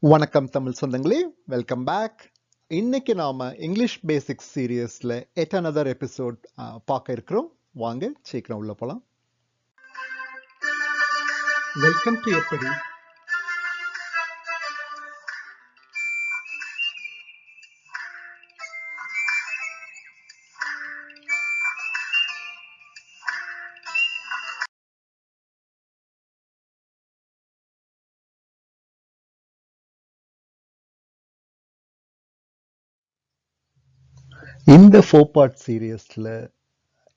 வணக்கம் தமிழ் சொந்தங்களே, welcome back. இன்னைக்கு நாம இங்கிலீஷ் பேசிக்ஸ் சீரியஸ்ல எட் another எபிசோட் பார்க்க இருக்கிறோம். வாங்க சீக்கிரம் உள்ள போலாம். வெல்கம் டு எப்படி. இந்த 4 part சீரியஸ்ல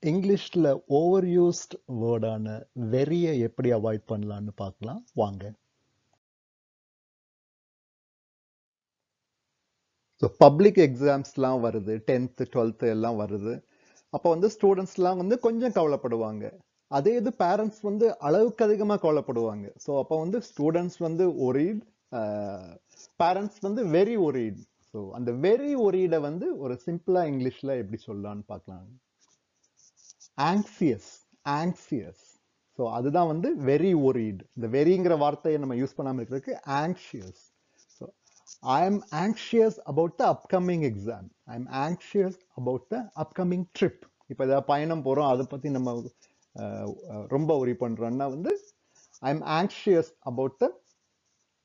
இங்கிலீஷ்ல ஓவர் யூஸ்ட் வேர்டான வெறியை எப்படி அவாய்ட் பண்ணலாம்னு பார்க்கலாம். வாங்க. ஸோ பப்ளிக் எக்ஸாம்ஸ்லாம் வருது, 10th 12th எல்லாம் வருது. அப்போ வந்து ஸ்டூடெண்ட்ஸ்லாம் வந்து கொஞ்சம் கவலைப்படுவாங்க. அதே இது பேரண்ட்ஸ் வந்து அளவுக்கு அதிகமாக கவலைப்படுவாங்க. ஸோ அப்போ வந்து ஸ்டூடெண்ட்ஸ் வந்து ஒரீட், பேரண்ட்ஸ் வந்து வெரி ஒரீட். ஸோ அந்த வெரி ஒரீடை வந்து ஒரு சிம்பிளா இங்கிலீஷ்ல எப்படி சொல்லலாம்னு பார்க்கலாம். Anxious, anxious. ஸோ அதுதான் வந்து வெரி ஒரீட். இந்த வெரிங்கிற வார்த்தையை நம்ம யூஸ் பண்ணாமல் இருக்கிறதுக்கு anxious. So I am anxious about the upcoming exam. I am anxious about the upcoming trip. இப்போ ஏதாவது பயணம் போகிறோம், அதை பற்றி நம்ம ரொம்ப ஒரி பண்ணுறோம்னா வந்து I am anxious about the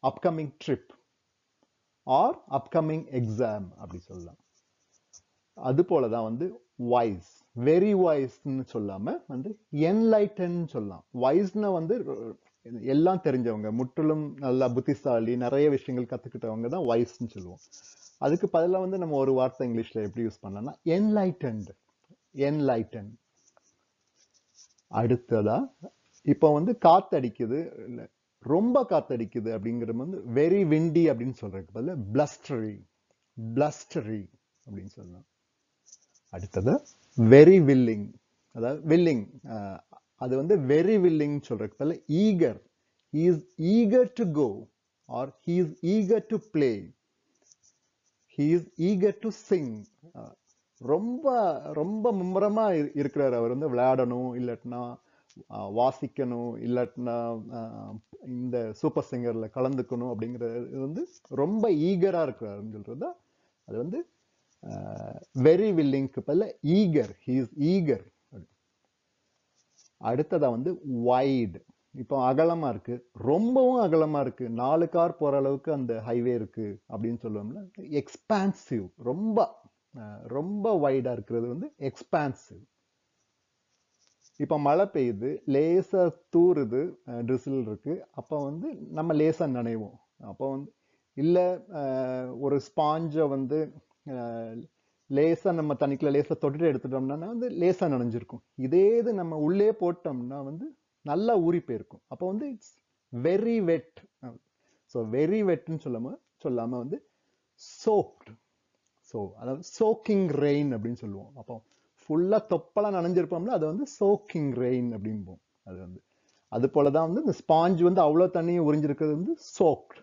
upcoming trip or upcoming exam அப்படி சொல்லலாம். அது போலதான் வந்து வைஸ், வெரி வைஸ்ன்னு சொல்லாம வந்து என்லைட்டன் சொல்லலாம். வைஸ்னா வந்து எல்லாம் தெரிஞ்சவங்க, முற்றிலும் நல்லா புத்திசாலி, நிறைய விஷயங்கள் கத்துக்கிட்டவங்க தான் வைஸ்ன்னு சொல்லுவோம். அதுக்கு பதிலாக வந்து நம்ம ஒரு வார்த்தை இங்கிலீஷ்ல எப்படி யூஸ் பண்ணலாம்னா என்லைட்டன்ட், என்லைட்டன். அடுத்ததா இப்போ வந்து காத்தடிக்குது, இல்லை ரொம்ப காத்தடிக்குது அப்படிங்கிறது வந்து வெரி விண்டி அப்படின்னு சொல்றதுக்கு பதில் பிளஸ்டரி, பிளஸ்டரி அப்படின்னு சொல்லலாம். அடுத்தது வெரி வில்லிங், அதாவது வில்லிங், அது வந்து வெரி வில்லிங் சொல்றதுக்கு பதில் eager. he is eager to go or he is eager to play, he is eager to sing. ரொம்ப ரொம்ப மும்முரமா இருக்கிறார். அவர் வந்து விளையாடணும், இல்லாட்டினா வாசிக்கணும், இல்லாட்டினா இந்த சூப்பர் சிங்கர்ல கலந்துக்கணும் அப்படிங்கிறது வந்து ரொம்ப ஈகரா இருக்கிறாருன்னு சொல்றது. அது வந்து வெரி வில்லிங்க்கு பதில் ஈகர், ஹி இஸ் ஈகர். அடுத்ததா வந்து வைட். இப்போ அகலமா இருக்கு, ரொம்பவும் அகலமா இருக்கு, 4 கார் போற அளவுக்கு அந்த ஹைவே இருக்கு அப்படின்னு சொல்லுவோம்ல. எக்ஸ்பான்சிவ், ரொம்ப ரொம்ப வைடா இருக்கிறது வந்து எக்ஸ்பான்சிவ். இப்போ மழை பெய்யுது, லேசா தூறுது, ட்ரிசில் இருக்கு, அப்போ வந்து நம்ம லேசா நனைவோம். அப்போ வந்து இல்லை ஒரு ஸ்பாஞ்சை வந்து லேசா நம்ம தண்ணிக்குள்ள லேசா தொட்டுட்டு எடுத்துட்டோம்னா வந்து லேசா நனைஞ்சிருக்கும். இதே இது நம்ம உள்ளே போட்டோம்னா வந்து நல்லா ஊறி போயிருக்கும். அப்போ வந்து it's very wet. So very வெட்னு சொல்லாம வந்து சோக்ட். ஸோ அதாவது சோக்கிங் ரெயின் அப்படின்னு சொல்லுவோம். அப்போ ஃபுல்லா தொப்பலாம் நனைஞ்சிருப்போம்ல, அது வந்து சோக்கிங் ரெயின் அப்படிம்போம். அது வந்து அது போலதான் வந்து இந்த ஸ்பாஞ்ச் வந்து அவ்வளவு தண்ணியை உறிஞ்சிருக்கிறது வந்து சோக்ட்.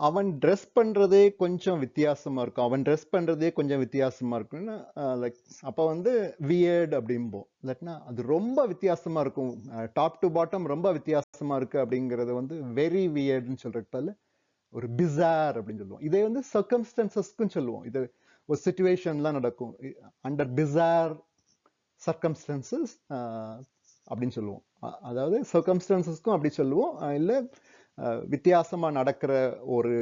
அவன் ட்ரெஸ் பண்றதே கொஞ்சம் வித்தியாசமா இருக்கும், அவன் ட்ரெஸ் பண்றதே கொஞ்சம் வித்தியாசமா இருக்கும்னா லைக் அப்போ வந்து வியர்ட் அப்படிம்போம். இல்லாட்டினா அது ரொம்ப வித்தியாசமா இருக்கும், டாப் டு பாட்டம் ரொம்ப வித்தியாசமா இருக்கு அப்படிங்கறது வந்து வெரி வியர்ட்னு சொல்றதுக்கு ஒரு பிசார் அப்படின்னு சொல்லுவோம். இதே வந்து சர்க்கம்ஸ்டன்சஸ்க்கும் சொல்லுவோம். இது ஒரு சிச்சுவேஷன்லாம் நடக்கும், அண்டர் பிசார் சர்க்கம்ஸ்டன்சஸ் அப்படின்னு சொல்லுவோம். அதாவது சர்க்கம்ஸ்டன்சஸ்க்கும் அப்படி சொல்லுவோம், இல்லை வித்தியாசமா நடக்கிற ஒரு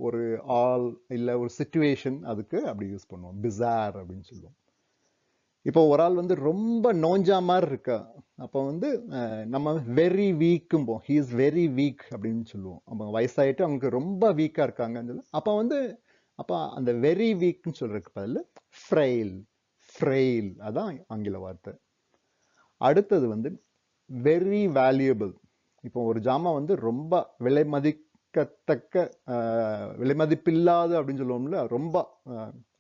ஒரு ஆல் இல்லை ஒரு சிச்சுவேஷன், அதுக்கு அப்படி யூஸ் பண்ணுவோம், பிசார் அப்படின்னு சொல்லுவோம். இப்போ ஒரு ஆள் வந்து ரொம்ப நோஞ்சா மாதிரி இருக்கா, அப்போ வந்து நம்ம வெரி வீக்கும்போம், ஹி இஸ் வெரி வீக் அப்படின்னு சொல்லுவோம். அப்போ வயசாயிட்டு அவங்களுக்கு ரொம்ப வீக்கா இருக்காங்கன்னு சொல்லி அப்போ வந்து அப்போ அந்த வெரி வீக்னு சொல்றதுக்கு பதில் ஃப்ரெயில், ஃப்ரெயில் அதான் ஆங்கில வார்த்தை. அடுத்தது வந்து வெரி வேல்யூபிள். இப்போ ஒரு ஜாமான் வந்து ரொம்ப விலை மதிக்கத்தக்க, விலை மதிப்பில்லாத அப்படின்னு சொல்லுவோம்ல, ரொம்ப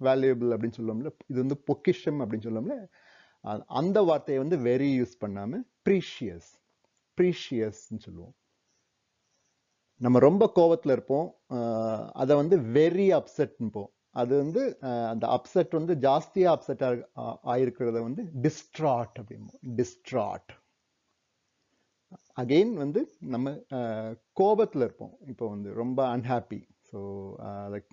வேல்யூபிள் அப்படின்னு சொல்லுவோம்ல, இது வந்து பொக்கிஷம் அப்படின்னு சொல்லுவோம்ல, அந்த வார்த்தையை வந்து வெரி யூஸ் பண்ணாம ப்ரீஷியஸ், ப்ரீஷியஸ்ன்னு சொல்லுவோம். நம்ம ரொம்ப கோவத்துல இருப்போம், அதை வந்து வெரி அப்செட்ன்போம். அது வந்து அந்த அப்செட் வந்து ஜாஸ்தியா அப்செட் ஆயிருக்கிறத வந்து டிஸ்ட்ராட் அப்படிம்போம், டிஸ்ட்ராட். அகெயின் வந்து நம்ம கோபத்தில் இருப்போம். இப்போ வந்து ரொம்ப அன்ஹாப்பி. ஸோ லைக்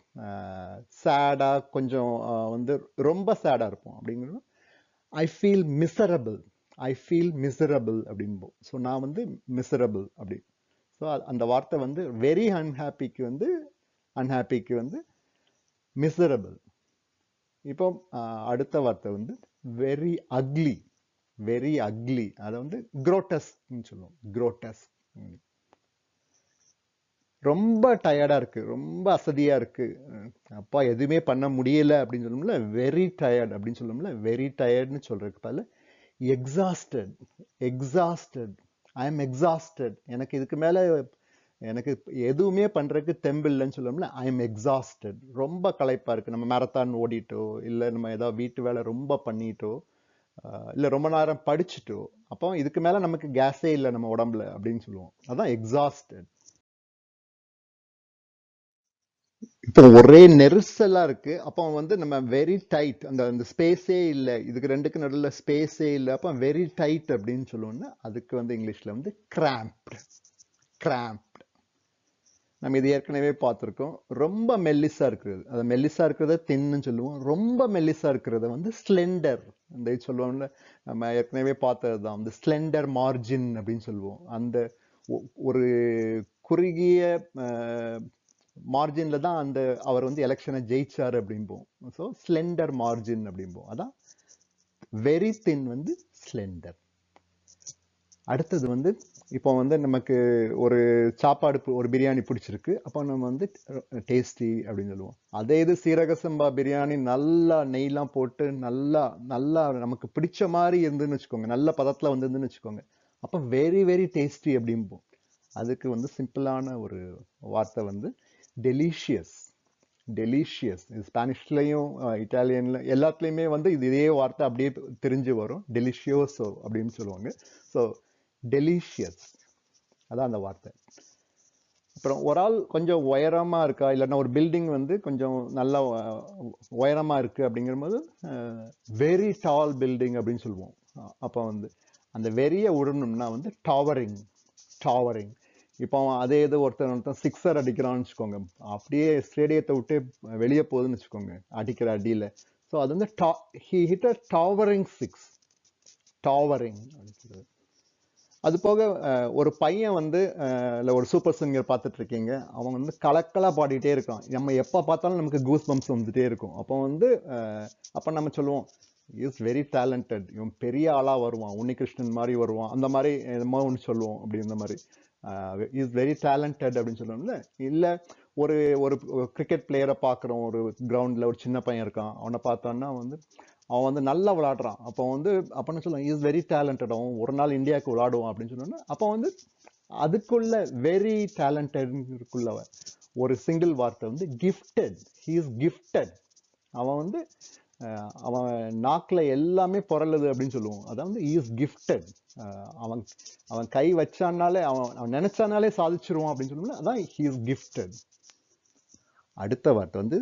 சேடாக கொஞ்சம் வந்து ரொம்ப சேடாக இருப்போம். அப்படிங்கிறது I feel miserable. I feel miserable அப்படின்போம். ஸோ நான் வந்து மிசரபிள் அப்படி. ஸோ அந்த வார்த்தை வந்து வெரி அன்ஹாப்பிக்கு வந்து மிசரபிள். இப்போ அடுத்த வார்த்தை வந்து வெரி அக்லி. வெரி அக்லி, அதை வந்து குரோட்டஸ்க்னு சொல்லுவோம். குரோட்டஸ்க். ரொம்ப டயர்டா இருக்கு, ரொம்ப அசதியா இருக்கு, அப்பா எதுவுமே பண்ண முடியல அப்படின்னு சொல்லணும்ல, வெரி டயர்ட் அப்படின்னு சொல்லணும்ல, வெரி டயர்ட்னு சொல்றதுக்கு பதிலா exhausted. Exhausted. I am exhausted. எனக்கு இதுக்கு மேல எனக்கு எதுவுமே பண்றதுக்கு தெம்பு இல்லைன்னு சொல்லணும்ல, ஐ எம் எக்ஸாஸ்டட். ரொம்ப களைப்பா இருக்கு. நம்ம மேரத்தான் ஓடிட்டோ, இல்லை நம்ம ஏதாவது வீட்டு வேலை ரொம்ப பண்ணிட்டோ, இல்லை ரொம்ப நேரம் படிச்சுட்டோ, அப்போ இதுக்கு மேல நமக்கு கேஸே இல்லை நம்ம உடம்புல அப்படின்னு சொல்லுவோம். அதான் எக்ஸாஸ்டட். இப்போ ஒரே நெரிசலா இருக்கு. அப்போ வந்து நம்ம வெரி டைட், அந்த ஸ்பேஸே இல்லை, இதுக்கு ரெண்டுக்கு நடுவில் ஸ்பேஸே இல்லை, அப்போ வெரி டைட் அப்படின்னு சொல்லுவோம்னா அதுக்கு வந்து இங்கிலீஷ்ல வந்து கிராம்ப்ட். கிராம்ப்ட். நம்ம இது ஏற்கனவே பார்த்துருக்கோம். ரொம்ப மெல்லிசா இருக்கிறது, அதை மெல்லிசா இருக்கிறத தின்னு சொல்லுவோம். ரொம்ப மெல்லிசா இருக்கிறத வந்து ஸ்லெண்டர். இந்த இது சொல்லுவோம்ல, நம்ம ஏற்கனவே பார்த்தது தான், வந்து ஸ்லெண்டர் மார்ஜின் அப்படின்னு சொல்லுவோம். அந்த ஒரு குறுகிய மார்ஜின்ல தான் அந்த அவர் வந்து எலெக்ஷனை ஜெயிச்சாரு அப்படிம்போம். ஸோ ஸ்லெண்டர் மார்ஜின் அப்படிம்போம். அதான் வெரி தின் வந்து ஸ்லெண்டர். அடுத்தது வந்து இப்போ வந்து நமக்கு ஒரு சாப்பாடு ஒரு பிரியாணி பிடிச்சிருக்கு, அப்போ நம்ம வந்து டேஸ்டி அப்படின்னு சொல்லுவோம். அதே இது சீரக சம்பா பிரியாணி நல்லா நெய்லாம் போட்டு நல்லா நல்லா நமக்கு பிடிச்ச மாதிரி இருந்துன்னு வச்சுக்கோங்க, நல்ல பதத்தில் வந்திருந்துன்னு வச்சுக்கோங்க, அப்போ வெரி வெரி டேஸ்டி அப்படிம்போம். அதுக்கு வந்து சிம்பிளான ஒரு வார்த்தை வந்து டெலிஷியஸ். டெலிஷியஸ். இது ஸ்பானிஷ்லையும் இட்டாலியன்ல எல்லாத்துலேயுமே வந்து இது இதே வார்த்தை அப்படியே தெரிஞ்சு வரும். டெலிஷியோசோ அப்படின்னு சொல்லுவாங்க. ஸோ டெலிஷியஸ், அதான் அந்த வார்த்தை. அப்புறம் ஒரு ஆள் கொஞ்சம் உயரமா இருக்கா, இல்லைன்னா ஒரு பில்டிங் வந்து கொஞ்சம் நல்லா உயரமா இருக்கு அப்படிங்கிற போது வெரி டால் பில்டிங் அப்படின்னு சொல்லுவோம். அப்போ வந்து அந்த வெறியை விடணும்னா வந்து டாவரிங். டாவரிங். இப்போ அதே இது ஒருத்தன் சிக்ஸர் அடிக்கிறான்னு வச்சுக்கோங்க, அப்படியே ஸ்டேடியத்தை விட்டு வெளியே போகுதுன்னு வச்சுக்கோங்க அடிக்கிற அடியில். ஸோ அது வந்து ஹி ஹிட் அ டாவரிங் சிக்ஸ். டாவரிங். அது போக ஒரு பையன் வந்து இல்லை ஒரு சூப்பர் சிங்கர் பார்த்துட்டு இருக்கீங்க, அவன் வந்து கலக்கலாக பாடிட்டே இருக்கான், நம்ம எப்போ பார்த்தாலும் நமக்கு கூஸ் பம்ப்ஸ் வந்துட்டே இருக்கும். அப்போ வந்து அப்போ நம்ம சொல்லுவோம் இஸ் வெரி டேலண்டட், இவன் பெரிய ஆளாக வருவான், உன்னிகிருஷ்ணன் மாதிரி வருவான், அந்த மாதிரி என்னமோ ஒன்று சொல்லுவோம். அப்படி இந்த மாதிரி இஸ் வெரி டேலண்டட் அப்படின்னு சொல்லுவோம்ல. இல்லை ஒரு ஒரு கிரிக்கெட் பிளேயரை பார்க்குறோம், ஒரு கிரவுண்டில் ஒரு சின்ன பையன் இருக்கான், அவனை பார்த்தோன்னா வந்து அவன் வந்து நல்லா விளையாடுறான், அப்போ வந்து அப்படின்னு சொல்லுவான் இஸ் வெரி டேலண்டட், அவன் ஒரு நாள் இந்தியாவுக்கு விளையாடுவான் அப்படின்னு சொன்னோன்னா அப்போ வந்து அதுக்குள்ள வெரி டேலண்டட்க்குள்ள ஒரு சிங்கிள் வார்த்தை வந்து கிஃப்டட். He is gifted. அவன் வந்து அவன் நாக்கில் எல்லாமே பொறலுது அப்படின்னு சொல்லுவோம். அதான் வந்து ஹி இஸ் கிஃப்டட். அவன் அவன் கை வச்சானாலே அவன் நினைச்சானாலே சாதிச்சிருவான் அப்படின்னு சொல்லுவோம்ல, அதான் ஹி இஸ் கிஃப்டட். அடுத்த வார்த்தை வந்து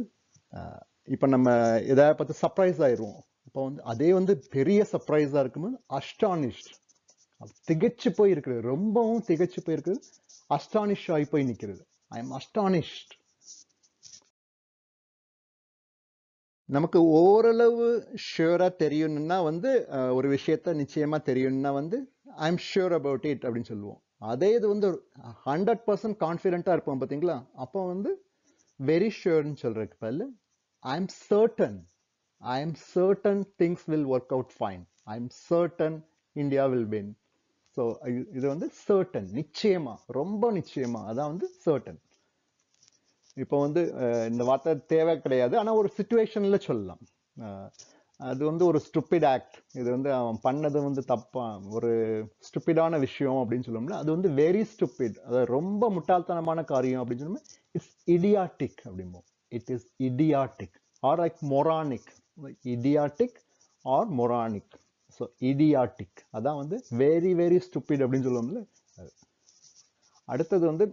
இப்போ நம்ம எதாவது பார்த்து சர்ப்ரைஸ் ஆயிடுவோம். இப்போ வந்து அதே வந்து பெரிய சர்ப்ரைஸாக இருக்கும்போது அஸ்டானிஷ்ட். திகைச்சு போய் இருக்கிறது, ரொம்பவும் திகைச்சு போயிருக்குது, அஸ்டானிஷ் ஆகி போய் நிற்கிறது. I am astonished. நமக்கு ஓரளவு ஷியூரா தெரியணும்னா வந்து ஒரு விஷயத்த நிச்சயமா தெரியணும்னா வந்து I M sure about it அப்படின்னு சொல்லுவோம். அதே இது வந்து 100% கான்ஃபிடென்ட்டா இருப்போம் பார்த்தீங்களா, அப்போ வந்து வெரி ஷியூர்னு சொல்றதுக்கு பதில் I am certain. I am certain things will work out fine. I am certain India will win. So இது வந்து சர்டன், நிச்சயமா, ரொம்ப நிச்சயமா, அதான் வந்து சர்டன். இப்போ வந்து இந்த வார்த்தை தேவை கிடையாது, ஆனால் ஒரு சுச்சுவேஷன்ல சொல்லலாம். அது வந்து ஒரு ஸ்டூபிட் ஆக்ட், இது வந்து அவன் பண்ணது வந்து தப்பா, ஒரு ஸ்டூபிடான விஷயம் அப்படின்னு சொல்லுவோம்ல, அது வந்து வெரி ஸ்டூபிட், அதாவது ரொம்ப முட்டாள்தனமான காரியம் அப்படின்னு சொல்லும்போது இட்ஸ் இடியாட்டிக் அப்படிம்போம். It is idiotic or like moronic. Idiotic or moronic. So idiotic, அதான் வந்து வெரி வெரி ஸ்டூபிட் அப்படின்னு சொல்லுவோம்ல. அடுத்தது வந்து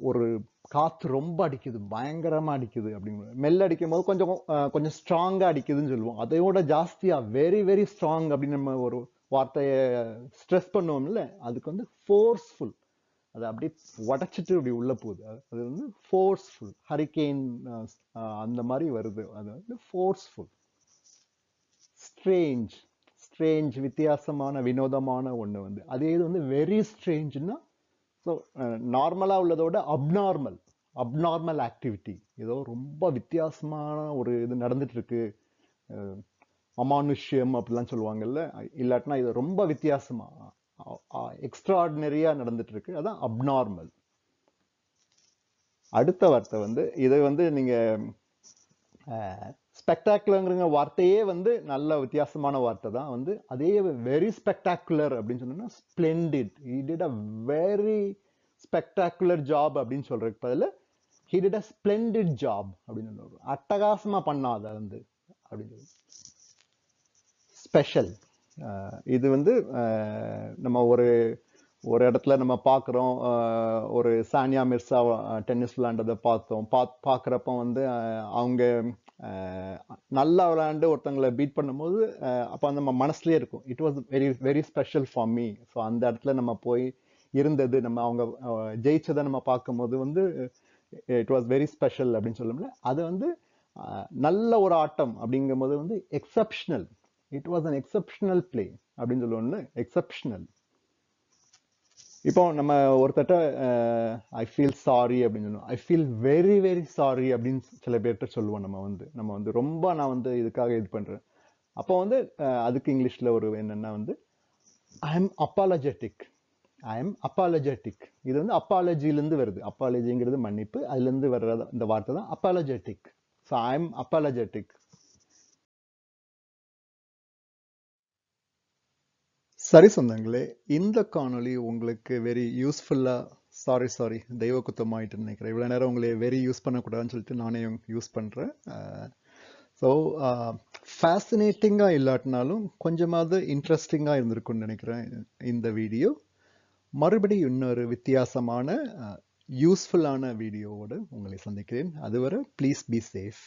ஒரு காற்று ரொம்ப அடிக்குது, பயங்கரமா அடிக்குது அப்படிங்கிற, மெல்ல அடிக்கும் போது கொஞ்சம் கொஞ்சம் ஸ்ட்ராங்கா அடிக்குதுன்னு சொல்லுவோம். அதையோட ஜாஸ்தியா வெரி வெரி ஸ்ட்ராங் அப்படின்னு நம்ம ஒரு வார்த்தையை ஸ்ட்ரெஸ் பண்ணுவோம்ல, அதுக்கு வந்து ஃபோர்ஸ்ஃபுல். அது அப்படியே உடச்சிட்டு இப்படி உள்ள போகுது. அது வந்து ஃபோர்ஸ்ஃபுல். ஹரிகெயின் அந்த மாதிரி வருது. அது வந்து ஃபோர்ஸ்ஃபுல். ஸ்ட்ரேஞ்ச், ஸ்ட்ரேஞ்ச் வித்தியாசமான வினோதமான ஒண்ணு வந்து. அதே இது வந்து வெரி ஸ்ட்ரேஞ்ச்னா, ஸோ நார்மலா உள்ளதோட அப்நார்மல், அப்நார்மல் ஆக்டிவிட்டி. ஏதோ ரொம்ப வித்தியாசமான ஒரு இது நடந்துட்டு இருக்கு, அமானுஷ்யம் அப்படிலாம் சொல்லுவாங்கல்ல, இல்லாட்டினா இது ரொம்ப வித்தியாசமா எக்ஸ்ட்ராடினரியா நடந்துட்டு இருக்கு, அதான் அப்நார்மல். அடுத்த வார்த்தை வந்து இதை வந்து நீங்க ஸ்பெக்டாகுலருங்கிற வார்த்தையே வந்து நல்ல வித்தியாசமான வார்த்தை தான் வந்து. அதே வெரி ஸ்பெக்டாகுலர் அப்படின்னு சொன்னோம்னா splendid. He did a very spectacular job அப்படின்னு சொல்றதுக்கு பதில் he did a splendid job அப்படின்னு ஒரு அட்டகாசமா பண்ணாத வந்து அப்படின்னு. ஸ்பெஷல், இது வந்து நம்ம ஒரு ஒரு இடத்துல நம்ம பார்க்குறோம், ஒரு சானியா மிர்சா டென்னிஸ் விளையாண்டதை பார்த்தோம். பார்க்குறப்ப வந்து அவங்க நல்லா விளையாண்டு ஒருத்தங்களை பீட் பண்ணும்போது அப்போ நம்ம மனசுலேயே இருக்கும், it was very very special for me. So அந்த இடத்துல நம்ம போய் இருந்தது, நம்ம அவங்க ஜெயிச்சதை நம்ம பார்க்கும்போது வந்து இட் வாஸ் வெரி ஸ்பெஷல் அப்படின்னு சொல்லணும்ல. அது வந்து நல்ல ஒரு ஆட்டம் அப்படிங்கும் போது வந்து exceptional. It was an exceptional play அப்படின்னு சொல்லுவோம்ல, எக்ஸப்ஷனல். இப்போ நம்ம ஒருத்தட்ட ஐ ஃபீல் சாரி அப்படின்னு சொல்லுவோம். I feel very very sorry அப்படின்னு சில பேர்கிட்ட சொல்லுவோம். நம்ம வந்து ரொம்ப நான் வந்து இதுக்காக இது பண்றேன். அப்போ வந்து அதுக்கு இங்கிலீஷ்ல ஒரு என்னன்னா வந்து ஐ எம் அப்பாலஜெட்டிக். I am அப்பாலஜெட்டிக். இது வந்து அப்பாலஜிலேருந்து வருது. அப்பாலஜிங்கிறது மன்னிப்பு, அதுலேருந்து வர்ற இந்த வார்த்தை தான் அப்பாலஜெட்டிக். So I am அப்பாலஜெட்டிக். சரி சொந்தங்களே, இந்த காணொளி உங்களுக்கு வெரி யூஸ்ஃபுல்லா, சாரி தெய்வ குத்தமாயிட்டு நினைக்கிறேன். இவ்வளோ நேரம் உங்களை வெரி யூஸ் பண்ணக்கூடாதுன்னு சொல்லிட்டு நானே யூஸ் பண்ணுறேன். ஸோ ஃபேசினேட்டிங்காக இல்லாட்டினாலும் கொஞ்சமாவது இன்ட்ரெஸ்டிங்காக இருந்திருக்கும்னு நினைக்கிறேன் இந்த வீடியோ. மறுபடியும் இன்னொரு வித்தியாசமான யூஸ்ஃபுல்லான வீடியோவோடு உங்களை சந்திக்கிறேன். அதுவரை ப்ளீஸ் பி சேஃப்.